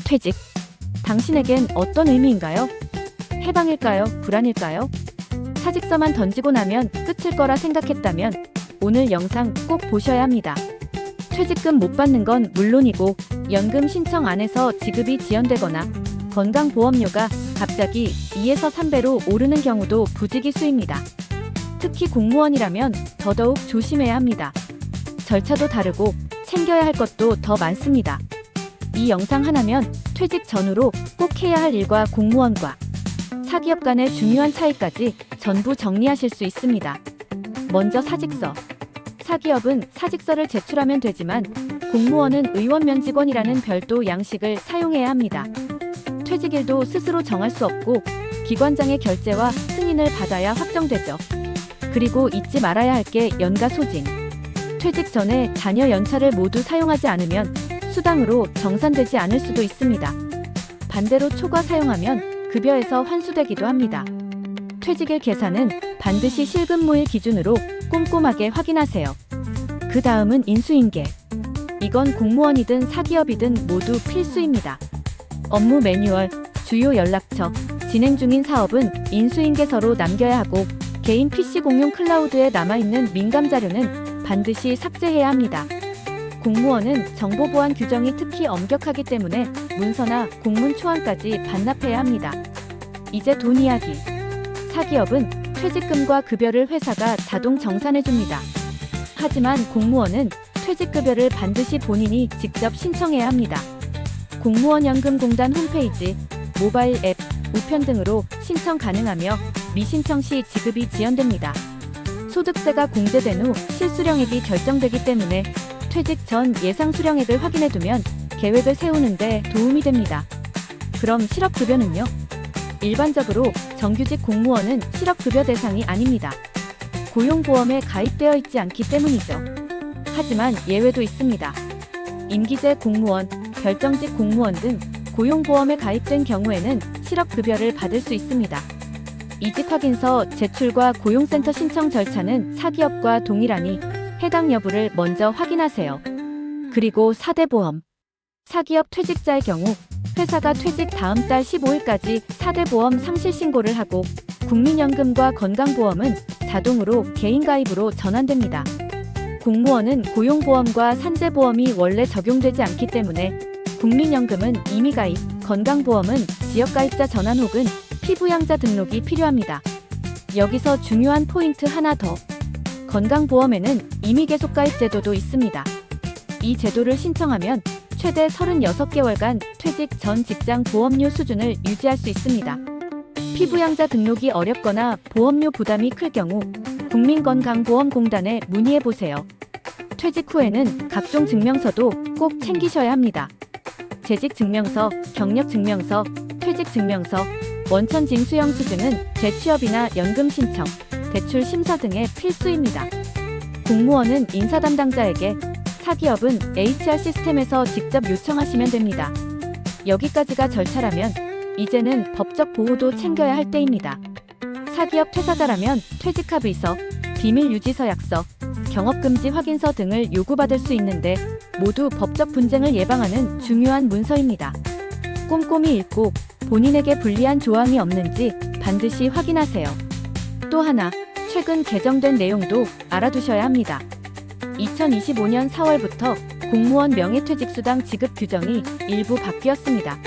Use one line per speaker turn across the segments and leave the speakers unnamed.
퇴직. 당신에겐 어떤 의미인가요? 해방일까요? 불안일까요? 사직서만 던지고 나면 끝일 거라 생각했다면 오늘 영상 꼭 보셔야 합니다. 퇴직금 못 받는 건 물론이고 연금 신청 안 해서 지급이 지연되거나 건강보험료가 갑자기 2에서 3배로 오르는 경우도 부지기수입니다. 특히 공무원이라면 더더욱 조심해야 합니다. 절차도 다르고 챙겨야 할 것도 더 많습니다. 이 영상 하나면 퇴직 전후로 꼭 해야 할 일과 공무원과 사기업 간의 중요한 차이까지 전부 정리하실 수 있습니다. 먼저 사직서. 사기업은 사직서를 제출하면 되지만 공무원은 의원 면직원이라는 별도 양식을 사용해야 합니다. 퇴직일도 스스로 정할 수 없고 기관장의 결재와 승인을 받아야 확정되죠. 그리고 잊지 말아야 할 게 연가 소진. 퇴직 전에 자녀 연차를 모두 사용하지 않으면 수당으로 정산되지 않을 수도 있습니다. 반대로 초과 사용하면 급여에서 환수되기도 합니다. 퇴직일 계산은 반드시 실근무일 기준으로 꼼꼼하게 확인하세요. 그 다음은 인수인계. 이건 공무원이든 사기업이든 모두 필수입니다. 업무 매뉴얼, 주요 연락처, 진행 중인 사업은 인수인계서로 남겨야 하고 개인 PC 공용 클라우드에 남아있는 민감 자료는 반드시 삭제해야 합니다. 공무원은 정보보안 규정이 특히 엄격하기 때문에 문서나 공문 초안까지 반납해야 합니다. 이제 돈 이야기. 사기업은 퇴직금과 급여를 회사가 자동 정산해줍니다. 하지만 공무원은 퇴직급여를 반드시 본인이 직접 신청해야 합니다. 공무원연금공단 홈페이지, 모바일 앱, 우편 등으로 신청 가능하며 미신청 시 지급이 지연됩니다. 소득세가 공제된 후 실수령액이 결정되기 때문에 퇴직 전 예상 수령액을 확인해두면 계획을 세우는 데 도움이 됩니다. 그럼 실업급여는요? 일반적으로 정규직 공무원은 실업급여 대상이 아닙니다. 고용보험에 가입되어 있지 않기 때문이죠. 하지만 예외도 있습니다. 임기제 공무원, 별정직 공무원 등 고용보험에 가입된 경우에는 실업급여를 받을 수 있습니다. 이직확인서 제출과 고용센터 신청 절차는 사기업과 동일하니 해당 여부를 먼저 확인하세요. 그리고 4대 보험. 사기업 퇴직자의 경우 회사가 퇴직 다음 달 15일까지 4대 보험 상실 신고를 하고 국민연금과 건강보험은 자동으로 개인가입으로 전환됩니다. 공무원은 고용보험과 산재보험이 원래 적용되지 않기 때문에 국민연금은 임의가입, 건강보험은 지역가입자 전환 혹은 피부양자 등록이 필요합니다. 여기서 중요한 포인트 하나 더. 건강보험에는 임의계속가입 제도도 있습니다. 이 제도를 신청하면 최대 36개월간 퇴직 전 직장 보험료 수준을 유지할 수 있습니다. 피부양자 등록이 어렵거나 보험료 부담이 클 경우 국민건강보험공단에 문의해보세요. 퇴직 후에는 각종 증명서도 꼭 챙기셔야 합니다. 재직증명서, 경력증명서, 퇴직증명서, 원천징수영수 등은 재취업이나 연금 신청, 대출 심사 등의 필수입니다. 공무원은 인사담당자에게, 사기업은 HR 시스템에서 직접 요청하시면 됩니다. 여기까지가 절차라면 이제는 법적 보호도 챙겨야 할 때입니다. 사기업 퇴사자라면 퇴직합의서, 비밀유지서약서, 경업금지 확인서 등을 요구받을 수 있는데 모두 법적 분쟁을 예방하는 중요한 문서입니다. 꼼꼼히 읽고 본인에게 불리한 조항이 없는지 반드시 확인하세요. 또 하나, 최근 개정된 내용도 알아두셔야 합니다. 2025년 4월부터 공무원 명예퇴직수당 지급 규정이 일부 바뀌었습니다.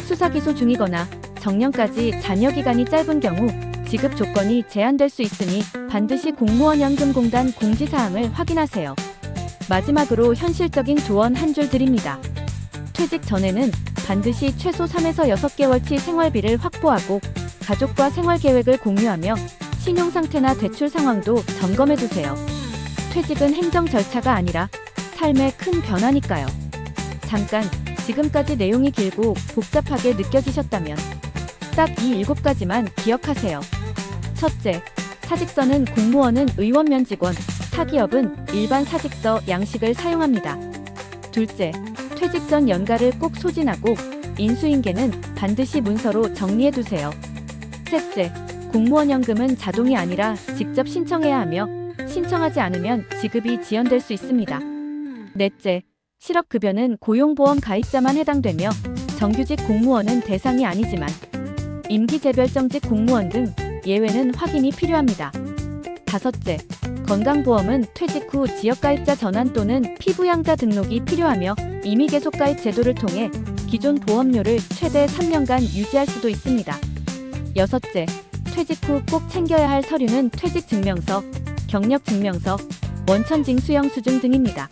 수사기소 중이거나 정년까지 잔여기간이 짧은 경우 지급 조건이 제한될 수 있으니 반드시 공무원연금공단 공지사항을 확인하세요. 마지막으로 현실적인 조언 한 줄 드립니다. 퇴직 전에는 반드시 최소 3에서 6개월치 생활비를 확보하고 가족과 생활계획을 공유하며 신용상태나 대출 상황도 점검해두세요. 퇴직은 행정 절차가 아니라 삶의 큰 변화니까요. 잠깐, 지금까지 내용이 길고 복잡하게 느껴지셨다면 딱 이 7가지만 기억하세요. 첫째, 사직서는 공무원은 의원 면직원, 사기업은 일반 사직서 양식을 사용합니다. 둘째, 퇴직 전 연가를 꼭 소진하고 인수인계는 반드시 문서로 정리해두세요. 셋째, 공무원연금은 자동이 아니라 직접 신청해야 하며 신청하지 않으면 지급이 지연될 수 있습니다. 넷째, 실업급여는 고용보험 가입자만 해당되며 정규직 공무원은 대상이 아니지만 임기재별정직 공무원 등 예외는 확인이 필요합니다. 다섯째, 건강보험은 퇴직 후 지역가입자 전환 또는 피부양자 등록이 필요하며 임의계속가입 제도를 통해 기존 보험료를 최대 3년간 유지할 수도 있습니다. 여섯째, 퇴직 후 꼭 챙겨야 할 서류는 퇴직증명서, 경력증명서, 원천징수영수증 등입니다.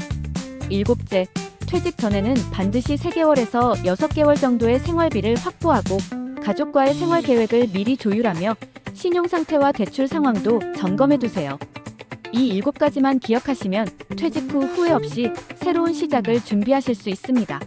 일곱째, 퇴직 전에는 반드시 3개월에서 6개월 정도의 생활비를 확보하고 가족과의 생활 계획을 미리 조율하며 신용 상태와 대출 상황도 점검해 두세요. 이 7가지만 기억하시면 퇴직 후 후회 없이 새로운 시작을 준비하실 수 있습니다.